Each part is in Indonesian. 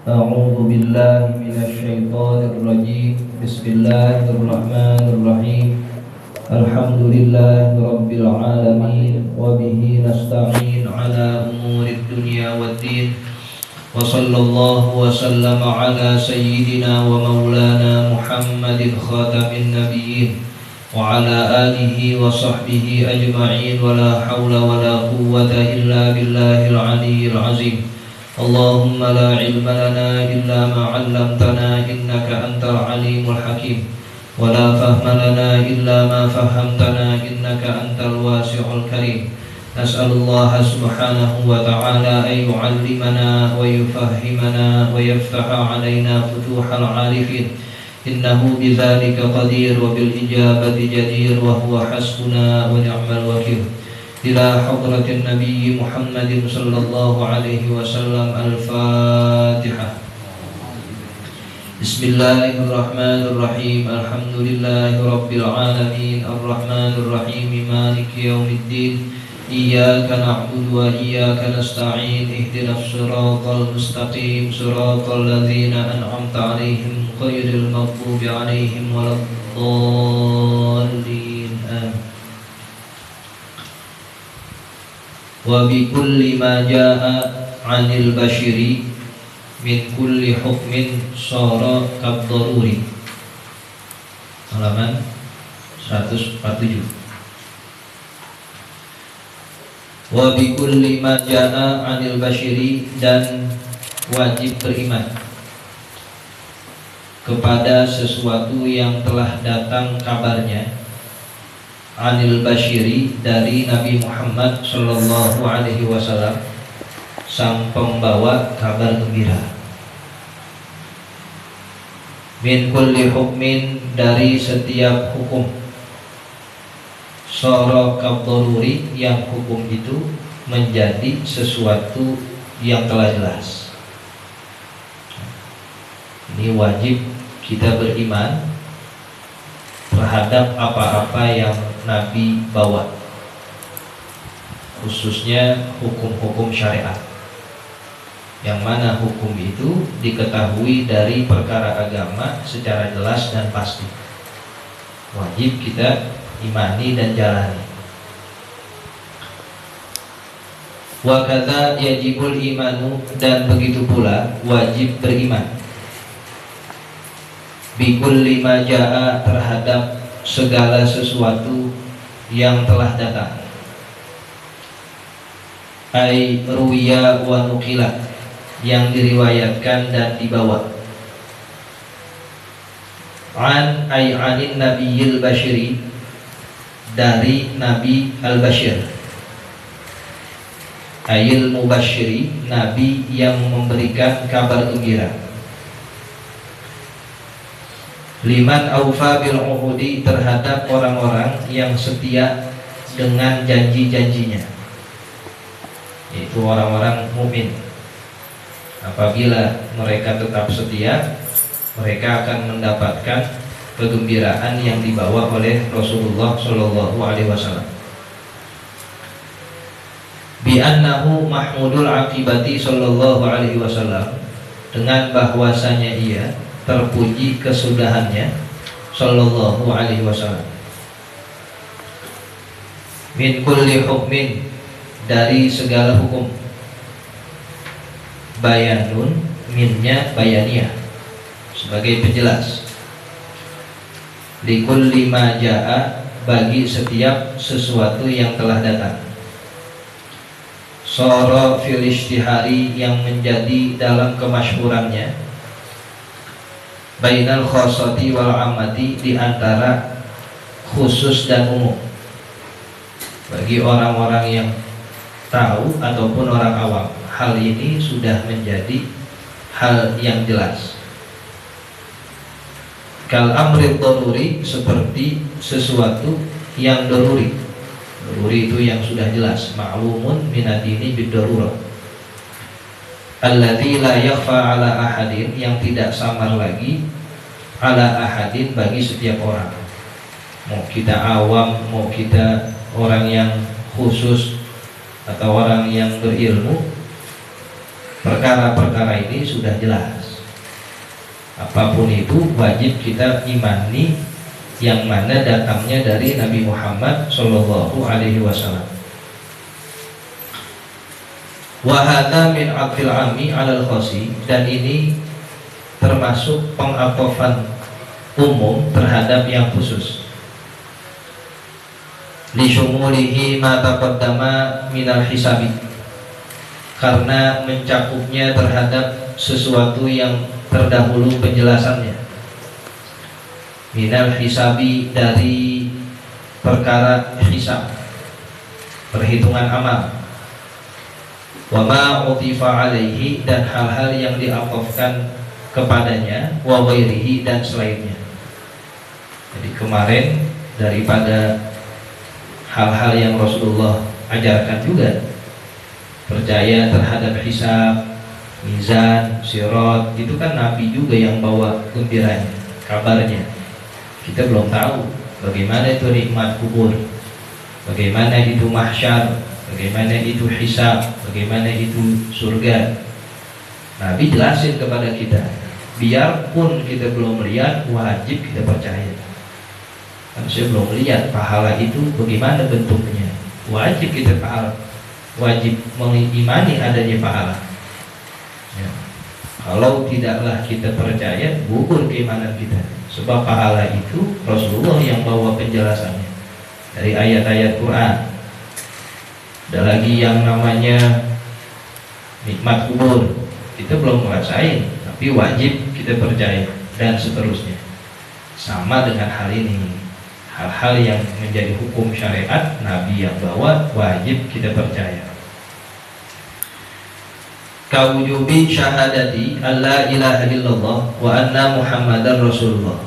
أعوذ بالله من الشيطان الرجيم. بسم الله الرحمن الرحيم. الحمد لله رب العالمين، وبه نستعين على أمور الدنيا والدين، وصلى الله وسلم على سيدنا ومولانا محمد خاتم النبيين وعلى آله وصحبه أجمعين، ولا حول ولا قوة إلا بالله العلي العظيم. اللهم لا علم لنا إلا ما علمتنا إنك أنت العليم الحكيم، ولا فهم لنا إلا ما فهمتنا إنك أنت الواسع الكريم. نسأل الله سبحانه وتعالى أن يعلمنا ويفهمنا ويفتح علينا فتوح العارفين، إنه بذلك قدير وبالإجابة جدير، وهو حسبنا ونعم الوكيل. إلى حضرة النبي محمد صلى الله عليه وسلم. الفاتحة. بسم الله الرحمن الرحيم. الحمد لله رب العالمين، الرحمن الرحيم، مالك يوم الدين. إياك نعبد وإياك نستعين. اهدنا الصراط المستقيم، صراط الذين أنعمت عليهم غير المغضوب عليهم ولا الضالين. آمين. وبكل ما جاء عن البشر من كل حكم صار كالضروري. Halaman 147. Wabikulli ma jaa 'anil bashiri, dan wajib beriman kepada sesuatu yang telah datang kabarnya, 'anil bashiri, dari Nabi Muhammad sallallahu alaihi wasallam, sang pembawa kabar gembira. Min kulli hukmin, dari setiap hukum. Sara kaddaruri, yang hukum itu menjadi sesuatu yang telah jelas. Ini wajib kita beriman terhadap apa-apa yang Nabi bawa, khususnya hukum-hukum syariat, yang mana hukum itu diketahui dari perkara agama secara jelas dan pasti. Wajib kita imani dan jalani. Wa kadza yajibul imanu, dan begitu pula wajib beriman bikulli ma jaa, terhadap segala sesuatu yang telah datang. Ai ruwiya wa nuqila, yang diriwayatkan dan dibawa. An ay anin nabiyil bashiri, dari Nabi al-Bashir. Ayil mubashiri, Nabi yang memberikan kabar gembira. Liman aufa bil uhudi, terhadap orang-orang yang setia dengan janji-janjinya, yaitu orang-orang mukmin. Apabila mereka tetap setia, mereka akan mendapatkan kegembiraan yang dibawa oleh Rasulullah Shallallahu Alaihi Wasallam. Bi annahu mahmudul akibati Shallallahu Alaihi Wasallam, dengan bahwasanya ia terpuji kesudahannya Shallallahu Alaihi Wasallam. Min kulli hukmin, dari segala hukum. Bayanun, minnya bayaniyah, sebagai penjelas. Likulli ma jaa, bagi setiap sesuatu yang telah datang. Sara fil ishtihari, yang menjadi dalam kemasyhurannya. Bainal khossati wal ammati, di antara khusus dan umum, bagi orang-orang yang tahu ataupun orang awam. Hal ini sudah menjadi hal yang jelas. Kal amri daruri, seperti sesuatu yang daruri. Daruri itu yang sudah jelas. Ma'lumun minadini bid-darurah, alladzi la yakhfa ala ahadin, yang tidak samar lagi ala ahadin, bagi setiap orang. Mau kita awam, mau kita orang yang khusus atau orang yang berilmu, perkara-perkara ini sudah jelas. Apapun itu wajib kita imani, yang mana datangnya dari Nabi Muhammad Shallallahu Alaihi Wasallam. Wahada min aqfil ami alal khosi, dan ini termasuk pengatofan umum terhadap yang khusus. Li syumulihi ma taqaddama minal hisabi, karena mencakupnya terhadap sesuatu yang terdahulu penjelasannya. Minal hisabi, dari perkara hisab, perhitungan amal. Wa ma utifa alaihi, dan hal-hal yang diatofkan kepadanya, wa ghairihi, dan selainnya. Jadi kemarin daripada hal-hal yang Rasulullah ajarkan juga, percaya terhadap hisab, mizan, sirat, itu kan Nabi juga yang bawa gembiranya, kabarnya. Kita belum tahu bagaimana itu nikmat kubur, bagaimana itu mahsyar, bagaimana itu hisab, bagaimana itu surga. Nabi jelasin kepada kita, biarpun kita belum melihat, wajib kita percaya. Karena saya belum melihat pahala itu bagaimana bentuknya, wajib kita pahala, wajib mengimani adanya pahala. Ya. Kalau tidaklah kita percaya, gugur keimanan kita. Sebab pahala itu Rasulullah yang bawa penjelasannya dari ayat-ayat Quran. Ada lagi yang namanya nikmat kubur, kita belum merasain, tapi wajib kita percaya, dan seterusnya. Sama dengan hal ini, hal-hal yang menjadi hukum syariat Nabi yang bawa, wajib kita percaya. Kawujubi syahadati alla ilaha illallah wa anna muhammadan rasulullah,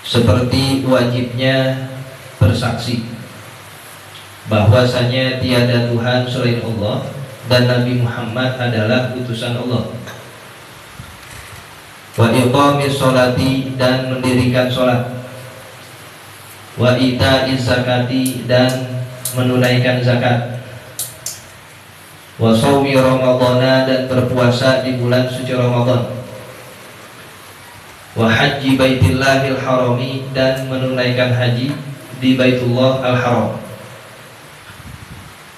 seperti wajibnya bersaksi bahwasanya tiada Tuhan selain Allah dan Nabi Muhammad adalah utusan Allah. Wa iqamis sholati, dan mendirikan sholat. Wa ita'iz zakati, dan menunaikan zakat. Wa shaumi ramadhana, dan berpuasa di bulan suci Ramadan. Wa haji baitillahil harami, dan menunaikan haji di Baitullah al-Haram.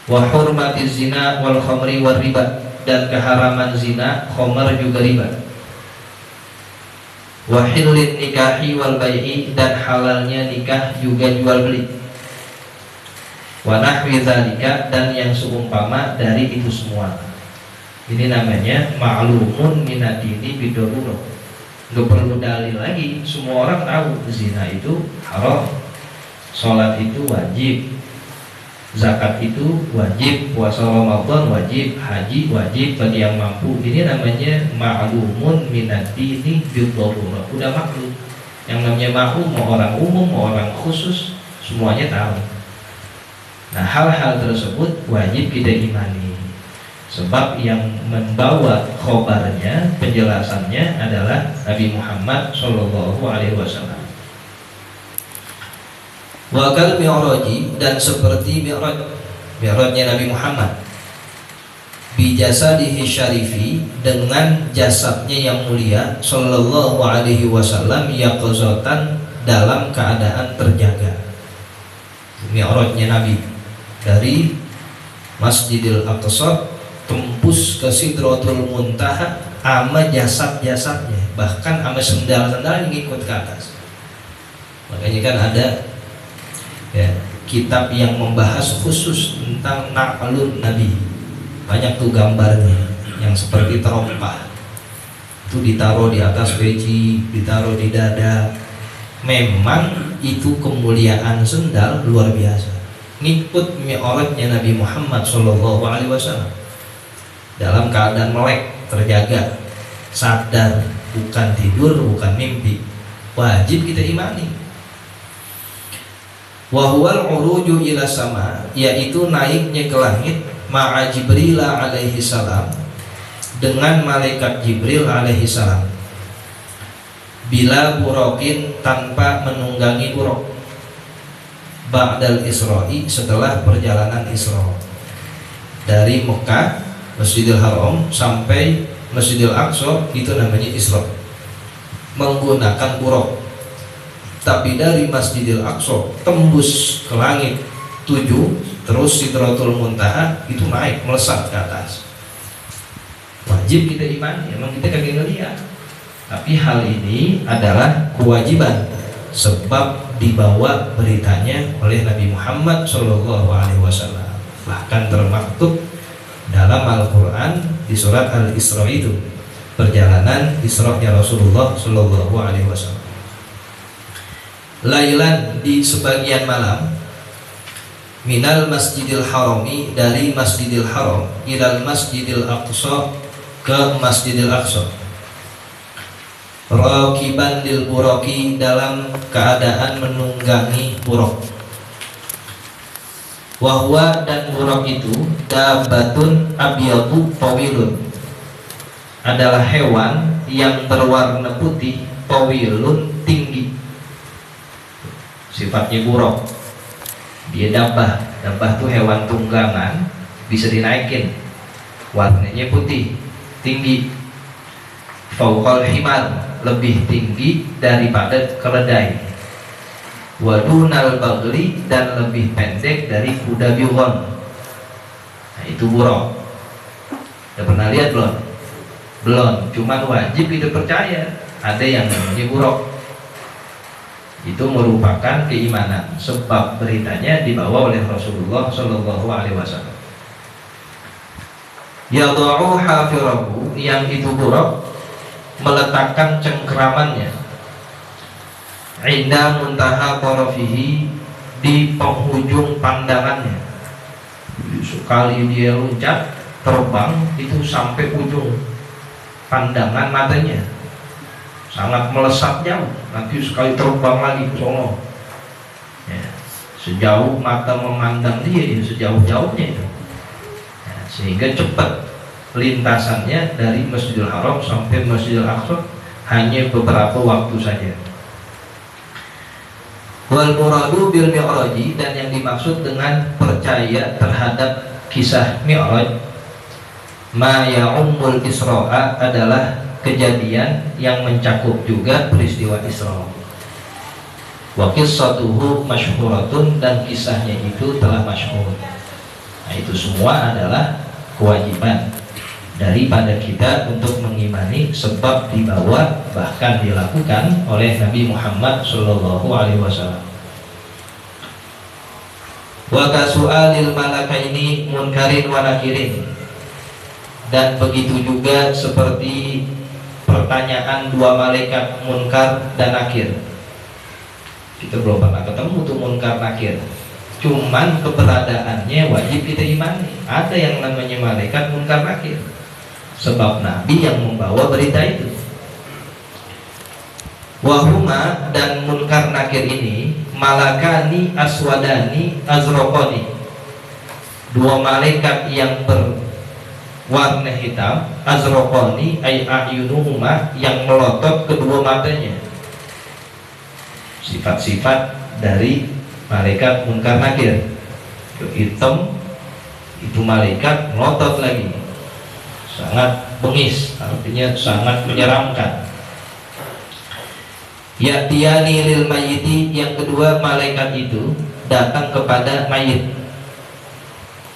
Wa hurmatiz zina wal khamri war riba, dan keharaman zina, khamar juga riba. Wa hillin nikahi wal bai'i, dan halalnya nikah juga jual beli. Wa nahwi dzalika, dan yang seumpama dari itu semua. Ini namanya ma'lumun minad-dini bidorurah. Nggak perlu dalil lagi, semua orang tahu zina itu haram, sholat itu wajib, zakat itu wajib, puasa Ramadan wajib, haji wajib bagi yang mampu. Ini namanya ma'lumun minad-dini bidorurah. Udah maklum. Yang namanya maklum, mau orang umum mau orang khusus, semuanya tahu. Nah, hal-hal tersebut wajib kita imani. Sebab yang membawa khobarnya, penjelasannya adalah Nabi Muhammad Shallallahu Alaihi Wasallam. Wa kal mi'raji, dan seperti mi'rajnya Nabi Muhammad, bijasadihi syarifi, dengan jasadnya yang mulia Shallallahu Alaihi Wasallam, yaqzatan, dalam keadaan terjaga. Mi'rajnya Nabi dari Masjidil Aqsa tembus ke Sidratul Muntaha, ama jasad-jasadnya, bahkan ama sendal-sendal yang ikut ke atas. Makanya kan ada ya, kitab yang membahas khusus tentang na'lun Nabi. Banyak tuh gambarnya yang seperti terompah, itu ditaruh di atas peci, ditaruh di dada. Memang itu kemuliaan sendal luar biasa. Ngikut mi'rajnya Nabi Muhammad Shallallahu Alaihi Wasallam dalam keadaan melek, terjaga, sadar, bukan tidur, bukan mimpi. Wajib kita imani. Wa huwal uruju ila sama, yaitu naiknya ke langit, ma'a Jibril alaihi salam, dengan malaikat Jibril alaihi salam, bila burokin, tanpa menunggangi burok, ba'dal Isra'i, setelah perjalanan Isra dari Mekah Masjidil Haram sampai Masjidil Aqsa itu namanya Isra, menggunakan buraq. Tapi dari Masjidil Aqsa tembus ke langit 7, terus Sidratul Muntaha itu naik melesat ke atas. Wajib kita imani, emang kita kagak ngeliat. Tapi hal ini adalah kewajiban, sebab dibawa beritanya oleh Nabi Muhammad SAW. Bahkan termaktub dalam Al-Quran di surat Al-Isra itu, perjalanan Isra-nya Rasulullah SAW. Lailan, di sebagian malam, minal Masjidil Harami, dari Masjidil Haram, ilal Masjidil Aqsa, ke Masjidil Aqsa. Raqiban lil buraqi, dalam keadaan menunggangi buraq. Wahwa, dan buraq itu dabatun abyadu tawilun, adalah hewan yang berwarna putih, tawilun, tinggi. Sifatnya buraq. Dia dabah. Dabah itu hewan tunggangan, bisa dinaikin. Warnanya putih, tinggi. Fauqal himar, lebih tinggi daripada keledai. Wadunal bagli, dan lebih pendek dari kuda bighon. Nah, itu buraq. Udah pernah lihat belum? Belum, cuman wajib kita percaya ada yang namanya buraq. Itu merupakan keimanan, sebab beritanya dibawa oleh Rasulullah SAW. Yadha'u hafirahu, yang itu buraq meletakkan cengkeramannya, inda muntaha tarafihi, di penghujung pandangannya. Sekali dia loncat terbang itu sampai ujung pandangan matanya, sangat melesat jauh. Nanti sekali terbang lagi ke sono, ya, sejauh mata memandang dia, sejauh-jauhnya itu, ya, sehingga cepat lintasannya dari Masjidil Haram sampai Masjidil Aqsa hanya beberapa waktu saja. Wal muradu bil mi'raji, dan yang dimaksud dengan percaya terhadap kisah Mi'raj, ma ya'ummul Isra'a, adalah kejadian yang mencakup juga peristiwa Isra. Wa qissatuhu masyhuratun, dan kisahnya itu telah masyhur. Nah, itu semua adalah kewajiban daripada kita untuk mengimani, sebab dibawa bahkan dilakukan oleh Nabi Muhammad SAW. Wa kasu'alil malakaini munkarin wa nakirin, dan begitu juga seperti pertanyaan dua malaikat munkar dan nakir. Kita belum pernah ketemu tuh munkar nakir, cuman keberadaannya wajib kita imani. Ada yang namanya malaikat munkar nakir, sebab Nabi yang membawa berita itu. Wahuma, dan munkar nakir ini, malakani aswadani azraqani, dua malaikat yang berwarna hitam, azraqani ay a'yunuhuma, yang melotot kedua matanya. Sifat-sifat dari malaikat munkar nakir, itu hitam, itu malaikat melotot lagi, sangat bengis, artinya sangat menyeramkan. Ya'tiyani lil mayyiti, yang kedua malaikat itu datang kepada mayit,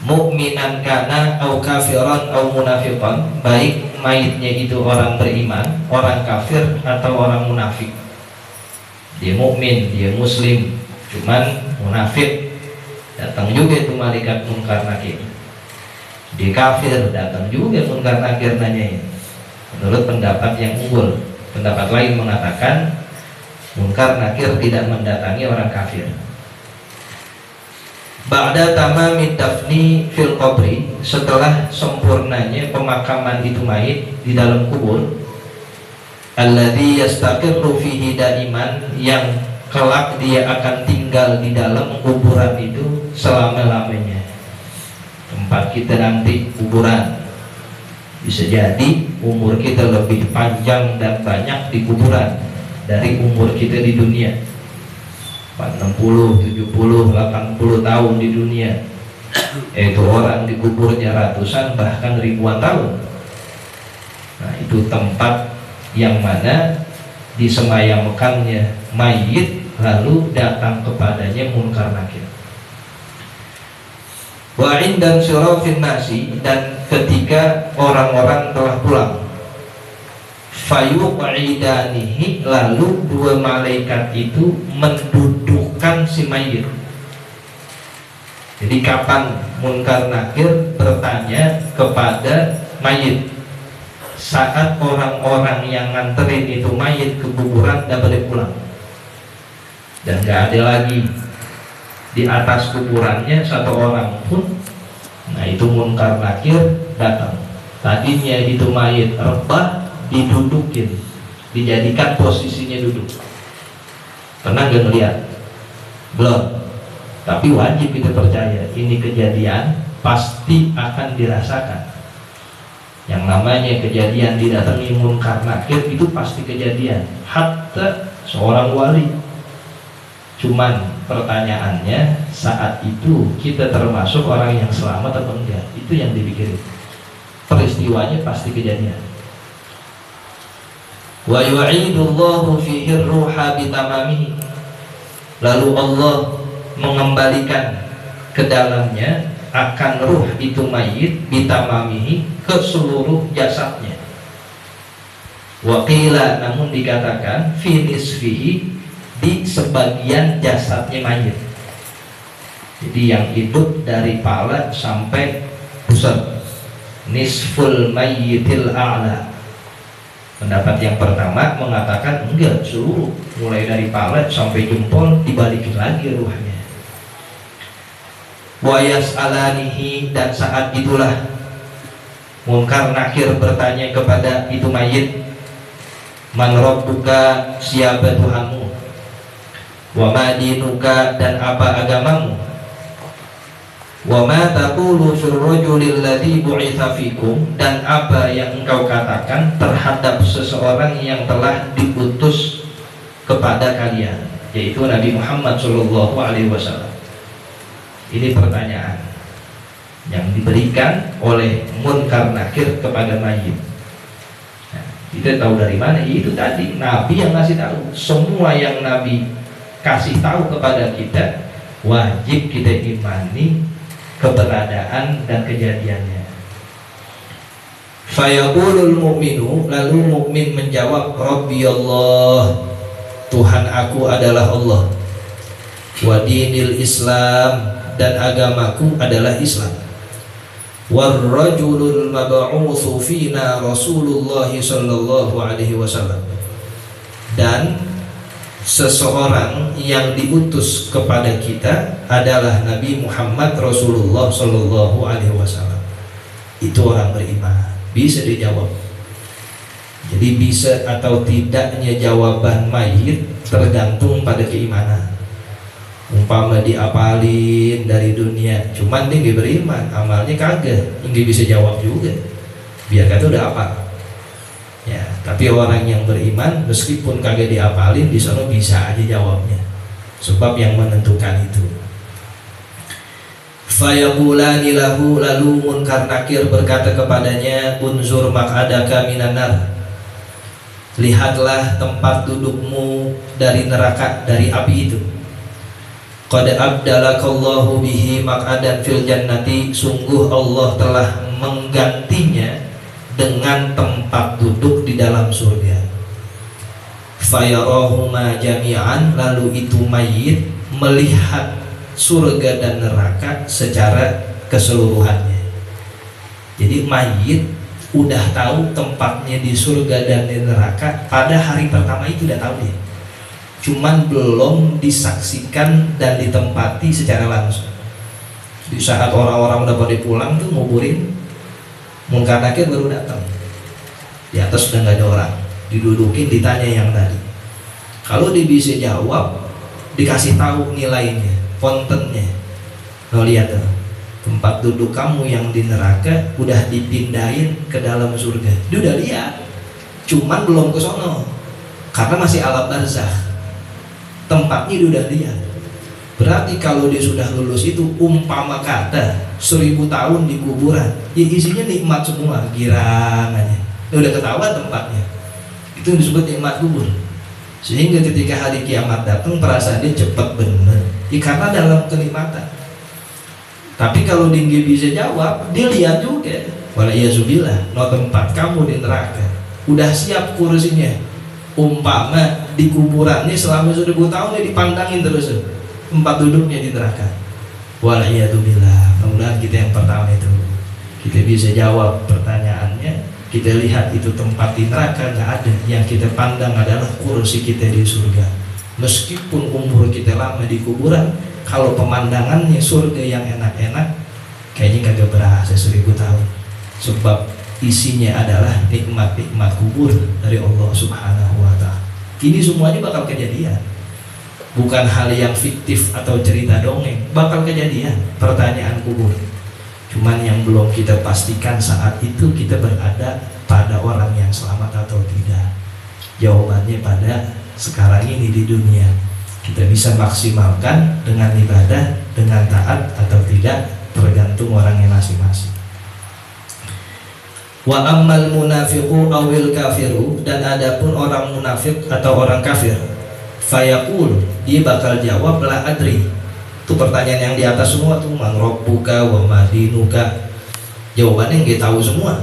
mukminan kana au kafiran au munafiqan, baik mayitnya itu orang beriman, orang kafir, atau orang munafik. Dia mukmin, dia muslim, cuman munafik, datang juga itu malaikat munkar nakir. Dia kafir, datang juga munkar nakir nanyain. Menurut pendapat yang unggul, pendapat lain mengatakan munkar nakir tidak mendatangi orang kafir. Ba'da tamamid dafni fil qabri, setelah sempurnanya pemakaman itu mayit di dalam kubur, alladzi yastaqirru fihi daiman, yang kelak dia akan tinggal di dalam kuburan itu selama-lamanya. Tempat kita nanti kuburan, bisa jadi umur kita lebih panjang dan banyak di kuburan dari umur kita di dunia. 60, 70, 80 tahun di dunia, yaitu orang dikuburnya ratusan bahkan ribuan tahun. Nah, itu tempat yang mana disemayamkannya mayit lalu datang kepadanya munkar nakir. Wa indan syirafin nasi, dan ketika orang-orang telah pulang, fayuqidanihi, lalu dua malaikat itu mendudukkan si mayit. Jadi kapan munkar nakir bertanya kepada mayit? Saat orang-orang yang nganterin itu mayit ke kuburan udah balik pulang dan gak ada lagi di atas kuburannya satu orang pun. Nah, itu munkar nakir datang. Tadinya itu mayit rebah, didudukin, dijadikan posisinya duduk. Pernah gak ngeliat? Belum. Tapi wajib kita percaya ini kejadian pasti akan dirasakan. Yang namanya kejadian didatangi munkar nakir itu pasti kejadian, hatta seorang wali. Cuman pertanyaannya, saat itu kita termasuk orang yang selamat atau enggak? Itu yang dipikirin. Peristiwanya pasti kejadian. Wa yu'idullahu fihi ruha bitamamihi, lalu Allah mengembalikan ke dalamnya akan ruh itu mayit bitamamihi, ke seluruh jasadnya. Waqila, namun dikatakan finisfihi, di sebagian jasadnya mayit. Jadi yang hidup dari pala sampai pusat, nisful mayyitil a'la. Pendapat yang pertama mengatakan enggak, seluruh, mulai dari pala sampai jempol dibalikin lagi ruhnya. Wa yas'alanihi, dan saat itulah munkar nakir bertanya kepada itu mayit, man rabbuka, siapa Tuhanmu, wa ma dinuka, dan apa agamamu, wa ma taqulu fir rajulil ladzi bu'itsa fikum, dan apa yang engkau katakan terhadap seseorang yang telah diutus kepada kalian, yaitu Nabi Muhammad sallallahu alaihi wasallam. Ini pertanyaan yang diberikan oleh munkar nakir kepada mayit. Nah, kita tahu dari mana? Itu tadi Nabi yang ngasih tahu. Semua yang Nabi kasih tahu kepada kita wajib kita imani keberadaan dan kejadiannya. Fayaqulul mu'minu, lalu mukmin menjawab, Rabbi Allah, Tuhan aku adalah Allah, wa dinil Islam, dan agamaku adalah Islam, warrajulul mab'utsu fina Rasulullah sallallahu alaihi wasallam, dan seseorang yang diutus kepada kita adalah Nabi Muhammad Rasulullah sallallahu alaihi wasallam. Itu orang beriman. Bisa dijawab. Jadi bisa atau tidaknya jawaban mayit tergantung pada keimanan. Umpama diapalin dari dunia, cuman dia nggak beriman, amalnya kagak, nggak bisa jawab juga. Biar kata udah apa? Ya, tapi orang yang beriman meskipun kagak diapalin, di sana bisa aja jawabnya. Sebab yang menentukan itu. Fayaqulani lahu, lalu munkar nakir berkata kepadanya, unzur maq'adaka minan nar, lihatlah tempat dudukmu dari neraka, dari api itu. Qad abdalakallahu bihi maq'adan fil jannati, sungguh Allah telah menggantinya dengan tempat duduk di dalam surga. Fayarahuma jami'an, lalu itu mayit melihat surga dan neraka secara keseluruhannya. Jadi mayit udah tahu tempatnya di surga dan di neraka pada hari pertama itu, udah tahu dia. Cuman belum disaksikan dan ditempati secara langsung. Di saat orang-orang udah pada pulang tuh nguburin, munkar nakir baru datang. Di atas udah nggak ada orang, didudukin, ditanya yang tadi. Kalau dia bisa jawab, dikasih tahu nilainya, kontennya. Lo lihat tuh, tempat duduk kamu yang di neraka udah dipindahin ke dalam surga. Dia udah lihat, cuman belum ke sono karena masih alam barzakh. Tempatnya dia udah lihat. Berarti kalau dia sudah lulus itu umpama kata 1000 tahun di kuburan, ya isinya nikmat semua, girangannya. Ya udah ketahuan tempatnya. Itu disebut nikmat kubur. Sehingga ketika hari kiamat datang perasaan dia cepat bener. Ya karena dalam kenikmatan. Tapi kalau dia bisa jawab, dia lihat juga. Walaiyazubillah, no tempat kamu di neraka. Udah siap kursinya. Umpama di kuburannya selama 1000 tahun dia dipandangin terus tempat duduknya di neraka. Walaiyazubillah. Mudah-mudahan kita yang pertama itu kita bisa jawab pertanyaannya. Kita lihat itu tempat di neraka nggak ada. Yang kita pandang adalah kursi kita di surga. Meskipun umur kita lama di kuburan, kalau pemandangannya surga yang enak-enak, kayaknya kagak berasa 1000 tahun. Sebab isinya adalah nikmat-nikmat kubur dari Allah Subhanahu wa Ta'ala. Ini semuanya bakal kejadian. Bukan hal yang fiktif atau cerita dongeng, bakal kejadian. Pertanyaan kubur. Cuman yang belum kita pastikan saat itu kita berada pada orang yang selamat atau tidak. Jawabannya pada sekarang ini di dunia. Kita bisa maksimalkan dengan ibadah, dengan taat atau tidak, tergantung orangnya masing-masing. Wa ammal munafiqu awil kafiru, dan adapun orang munafik atau orang kafir, fayaqul, dia bakal jawab la adri. Itu pertanyaan yang di atas semua tuh, man rabbuka wa madinuka. Jawabannya nggak tahu semua.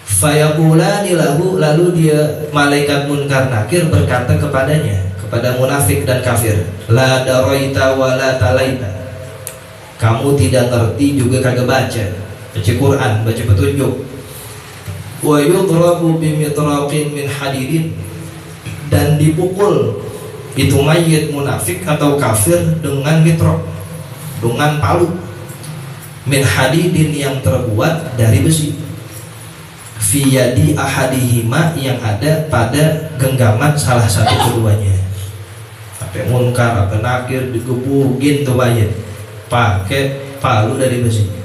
Fayaqulani lahu, lalu dia malaikat munkar nakir berkata kepadanya, kepada munafik dan kafir, la daraita wa la talaita. Kamu tidak ngerti juga kagak baca Quran, baca petunjuk. Wa yudrabu bimitraqin min hadidin, dan dipukul itu mayit munafik atau kafir dengan mitraq, dengan palu, min hadidin yang terbuat dari besi, fi yadi ahadihima, yang ada pada genggaman salah satu keduanya. Sampai munkar atau nakir digebukin tuh mayit pakai palu dari besi.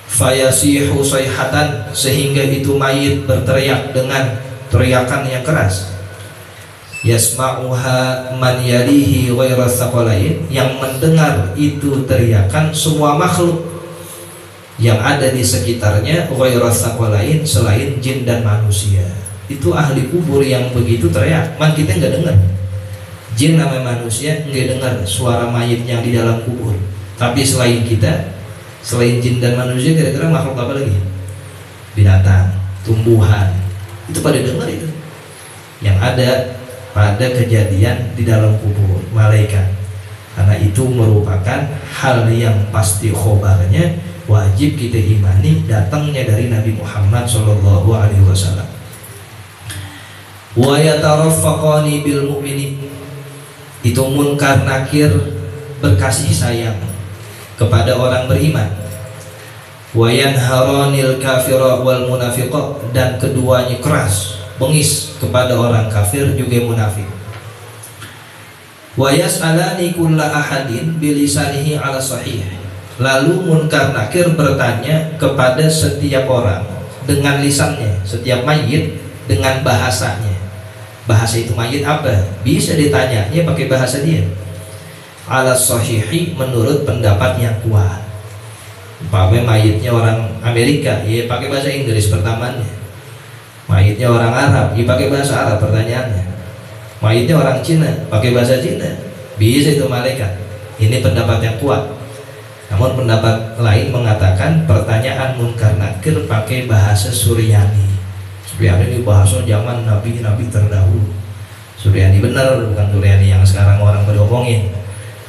Fayasihu sayhatan, sehingga itu mayit berteriak dengan teriakan yang keras. Yasma'uha man yalihi ghairas saqalain, yang mendengar itu teriakan semua makhluk yang ada di sekitarnya, ghairas saqalain, selain jin dan manusia. Itu ahli kubur yang begitu teriak, man kita nggak dengar. Jin sama manusia nggak dengar suara mayit yang di dalam kubur. Tapi selain kita, selain jin dan manusia, kira-kira makhluk apa lagi? Binatang, tumbuhan, itu pada dengar itu. Yang ada pada kejadian di dalam kubur, malaikat. Karena itu merupakan hal yang pasti khobarnya, wajib kita imani datangnya dari Nabi Muhammad SAW. Wa yataraffaqani bil mu'minin, itu munkar nakir berkasih sayang kepada orang beriman. Wa yanharanil kafira wal munafiqah, dan keduanya keras bengis kepada orang kafir juga munafik. Wa yas'alani kulla ahadin bilisanihi ala sahih, lalu munkar nakir bertanya kepada setiap orang dengan lisannya, setiap mayit dengan bahasanya. Bahasa itu mayit apa? Bisa ditanyanya pakai bahasa dia. Ala sahihi, menurut pendapat yang kuat. Umpamanya mayitnya orang Amerika, ya pakai bahasa Inggris pertamanya. Mayitnya orang Arab, ya pakai bahasa Arab pertanyaannya. Mayitnya orang Cina, pakai bahasa Cina. Bisa itu malaikat. Ini pendapat yang kuat. Namun pendapat lain mengatakan pertanyaan munkar nakir pakai bahasa Suryani. Suryani ini bahasa zaman nabi-nabi terdahulu. Suryani benar, bukan Suryani yang sekarang orang pada omongin.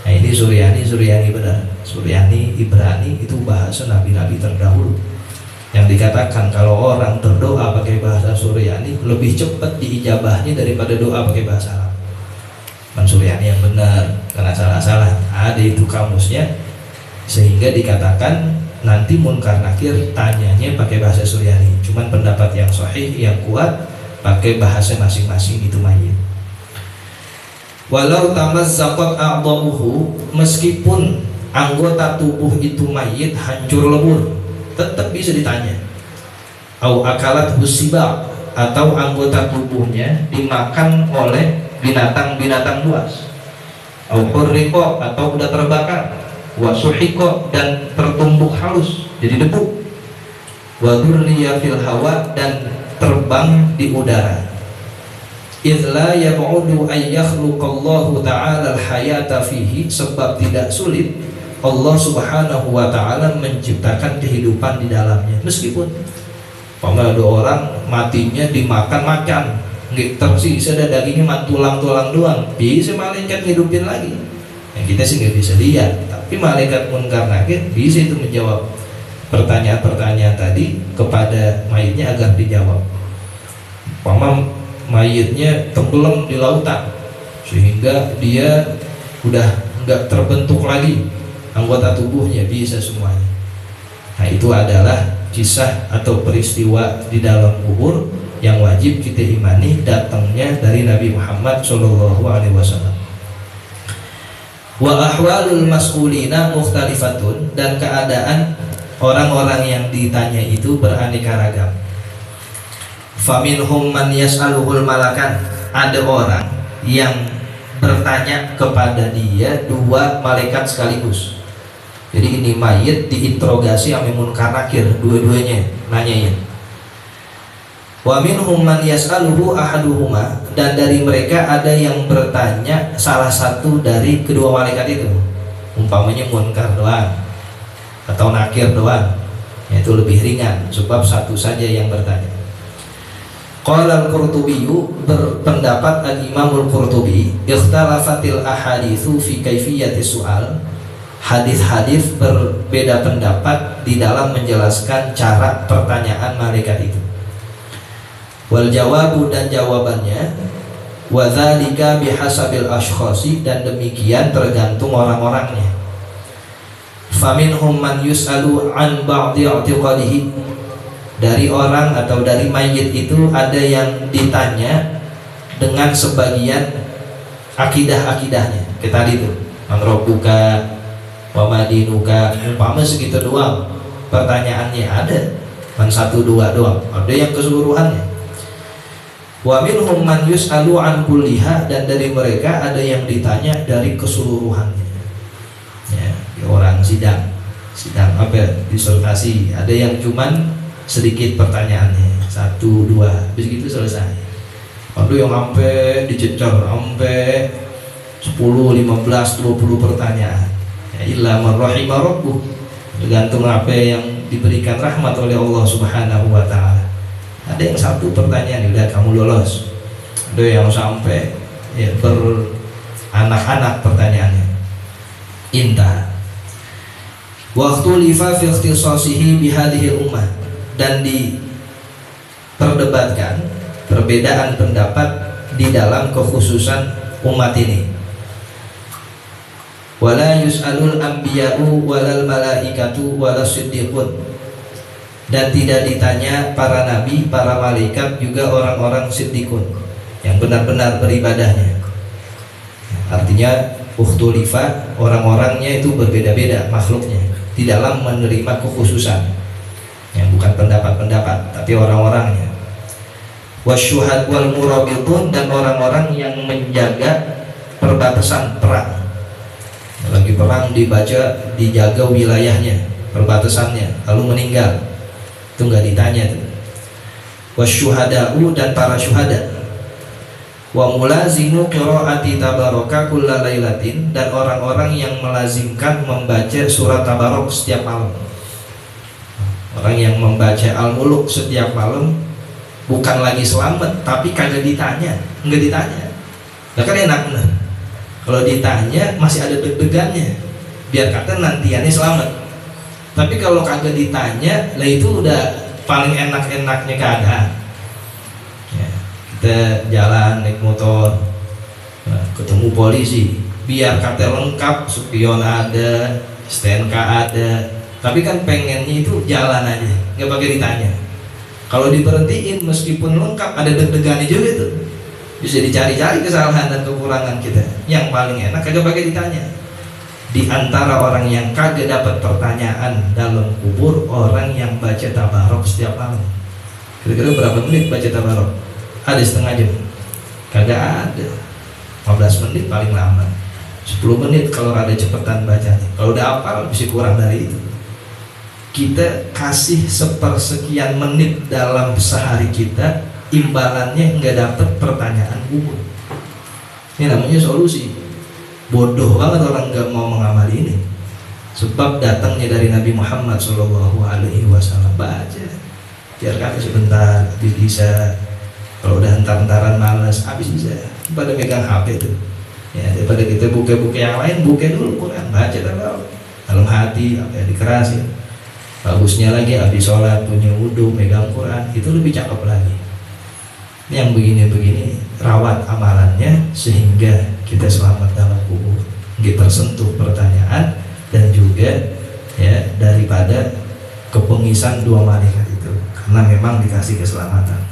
Nah ini Suryani benar. Suryani, Ibrani itu bahasa nabi-nabi terdahulu. Yang dikatakan kalau orang berdoa pakai bahasa Suryani lebih cepat diijabahnya daripada doa pakai bahasa Arab. Kan Suryani yang benar, karena salah-salah ada itu kamusnya, sehingga dikatakan nanti munkar nakir tanyanya pakai bahasa Suryani. Cuman pendapat yang sahih, yang kuat, pakai bahasa masing-masing itu mayit. Walau tamazzaqat a'dhamuhu, meskipun anggota tubuh itu mayit hancur lebur, tetap bisa ditanya. Au akalat husibak, atau anggota tubuhnya dimakan oleh binatang-binatang buas. au hurriqa atau udah terbakar, wa suhiqa dan tertumbuk halus jadi debu, wa durriya fil hawa dan terbang di udara. Idz la yab'udu ay yakhluqallahu ta'ala al-hayata fihi, sebab tidak sulit Allah Subhanahu wa taala menciptakan kehidupan di dalamnya. Meskipun ada orang matinya dimakan macan, nggak tersisa ada dagingnya, cuma tulang-tulang doang, bisa malaikat hidupin lagi. Yang kita sih nggak bisa lihat, tapi malaikat Munkar Nakir bisa itu menjawab pertanyaan-pertanyaan tadi kepada mayitnya agar dijawab. Mayitnya tenggelam di lautan sehingga dia udah nggak terbentuk lagi anggota tubuhnya, bisa semuanya. Nah, itu adalah kisah atau peristiwa di dalam kubur yang wajib kita imani datangnya dari Nabi Muhammad SAW. Wa ahwalul mas'ulina mukhtalifatun, dan keadaan orang-orang yang ditanya itu beraneka ragam. Faminhum man yas'aluhul malakan, ada orang yang bertanya kepada dia dua malaikat sekaligus. Jadi ini mayit diinterogasi sama Munkar Nakir, dua-duanya nanyain. Wa minhum man yas'aluhu ahaduhuma, dan dari mereka ada yang bertanya salah satu dari kedua malaikat itu. Umpamanya Munkar doang atau Nakir doang, itu lebih ringan sebab satu saja yang bertanya. Qala al-Qurtubi, berpendapat al-Imam al-Qurtubi, ikhtalafatil ahaditsu fi kaifiyati su'al, hadis-hadis berbeda pendapat di dalam menjelaskan cara pertanyaan malaikat itu. Wal jawabu, dan jawabannya, wa dzalika bihasabil ashkhasi, dan demikian tergantung orang-orangnya. Faminhum man yus'alu an ba'di i'tiqadihi, dari orang atau dari mayit itu ada yang ditanya dengan sebagian akidah-akidahnya. Kita tadi itu man rabbuka wa madinuka, umpama segitu doang pertanyaannya, ada man 1-2 doang, ada yang keseluruhannya. Wa minhum man yus'alu an kulliha, dan dari mereka ada yang ditanya dari keseluruhannya. Ya, orang sidang disertasi, ada yang cuman sedikit pertanyaannya, 1-2, begitu selesai. Ada yang sampai dicecer sampai 10, 15, 20 pertanyaan. Ya, illa man rahima rabbuh, tergantung apa yang diberikan rahmat oleh Allah Subhanahu wa taala. Ada yang 1 pertanyaan udah kamu lolos. Ada yang sampai ya beranak-anak pertanyaannya. Intah. Waktu lifa fi ikhtisasihi bihadhihi ummah, dan diperdebatkan perbedaan pendapat di dalam kekhususan umat ini. Wala yus'alul anbiya'u walal malaikatu walas siddiqun, dan tidak ditanya para nabi, para malaikat, juga orang-orang siddiqun yang benar-benar beribadahnya. Artinya ukhtulifa, orang-orangnya itu berbeda-beda makhluknya di dalam menerima kekhususan, yang bukan pendapat-pendapat tapi orang-orangnya. Wasyuhad wal murabitun, dan orang-orang yang menjaga perbatasan perang. Lagi perang dijaga wilayahnya, perbatasannya, lalu meninggal, itu nggak ditanya tuh. Wasyuhada'u, dan para syuhada. Wa mulazimu qiraati tabaraka kulla lailatin, dan orang-orang yang melazimkan membaca surat Tabarok setiap malam. Orang yang membaca Al-Muluk setiap malam bukan lagi selamat, tapi kagak ditanya, enggak ditanya. Nah kan enak bener. Kalau ditanya masih ada deg-degannya, biar kata nantiannya selamat. Tapi kalau kagak ditanya, lah itu udah paling enak-enaknya keadaan. Ya, kita jalan naik motor, nah, ketemu polisi, biar kata lengkap, spion ada, STNK ada. Tapi kan pengennya itu jalan aja, nggak pakai ditanya. Kalau diberhentiin meskipun lengkap, ada deg-degannya juga tuh. Bisa dicari-cari kesalahan dan kekurangan kita. Yang paling enak kagak pakai ditanya. Di antara orang yang kagak dapat pertanyaan dalam kubur, orang yang baca Tabarok setiap malam. Kira-kira berapa menit baca Tabarok? Ada setengah jam? Kagak ada. 15 menit paling lama. 10 menit kalau ada cepetan bacanya. Kalau udah hafal bisa kurang dari itu. Kita kasih sepersekian menit dalam sehari kita, imbalannya nggak dapet pertanyaan kubur. Ini namanya solusi. Bodoh banget orang nggak mau mengamali ini. Sebab datangnya dari Nabi Muhammad SAW. Baca, biar kata sebentar, habis bisa. Kalau udah entar-entaran males, habis bisa. Pada megang HP tuh. Ya, daripada kita buka-buka yang lain, buka dulu Quran, baca dalam hati, apa yang dikerasin. Bagusnya lagi habis sholat punya wudhu, megang Quran, itu lebih cakep lagi. Ini yang begini-begini, rawat amalannya sehingga kita selamat dalam kubur, nggak tersentuh pertanyaan, dan juga ya daripada kepengisan dua malaikat itu, karena memang dikasih keselamatan.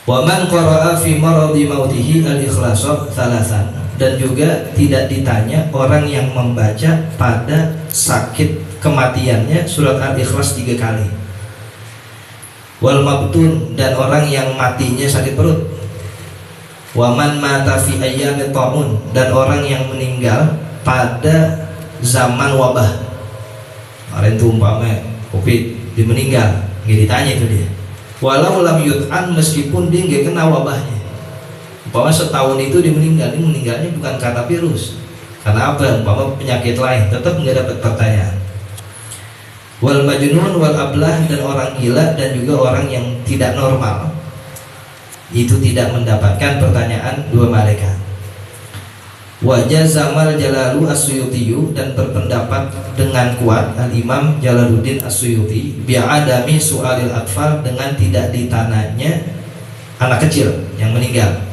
Wa man qara'a fi maradi mautihi al-ikhlasa thalathan, dan juga tidak ditanya orang yang membaca pada sakit kematiannya surat Al-Ikhlas 3 kali. Wal mabtun, dan orang yang matinya sakit perut. Wa man mata fi ayyami ta'un, dan orang yang meninggal pada zaman wabah. Kemarin tuh umpama Covid, dia meninggal, nggak ditanya itu dia. Walau lam yut'an, meskipun dia nggak kena wabahnya. Umpama setahun itu dia meninggal, ini meninggalnya bukan karena virus, karena apa? Umpama penyakit lain, tetap nggak dapat pertanyaan. Wal majnun wal ablah, dan orang gila dan juga orang yang tidak normal, itu tidak mendapatkan pertanyaan dua malaikat. Wajah Zamal Jalalu As-Suyutiyu, dan berpendapat dengan kuat Al-Imam Jalaluddin As-Suyuti bi'adami su'alil atfal, dengan tidak ditanyanya anak kecil yang meninggal.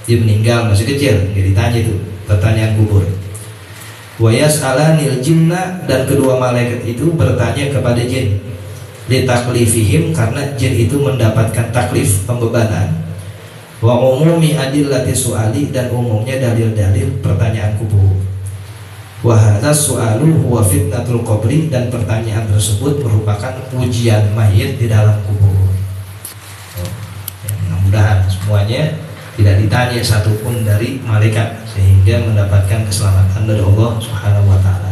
Dia meninggal masih kecil, nggak ditanya itu pertanyaan kubur. Wa yas'alanil jinna, dan kedua malaikat itu bertanya kepada jin, litaklifihim, karena jin itu mendapatkan taklif, pembebanan. Wa umumi adillati su'ali, dan umumnya dalil-dalil pertanyaan kubur. Wa hadza su'alu huwa fitnatul qabri, dan pertanyaan tersebut merupakan ujian mayit di dalam kubur. Ya, mudah-mudahan semuanya tidak ditanya satupun dari malaikat, sehingga mendapatkan keselamatan dari Allah Subhanahu wa taala.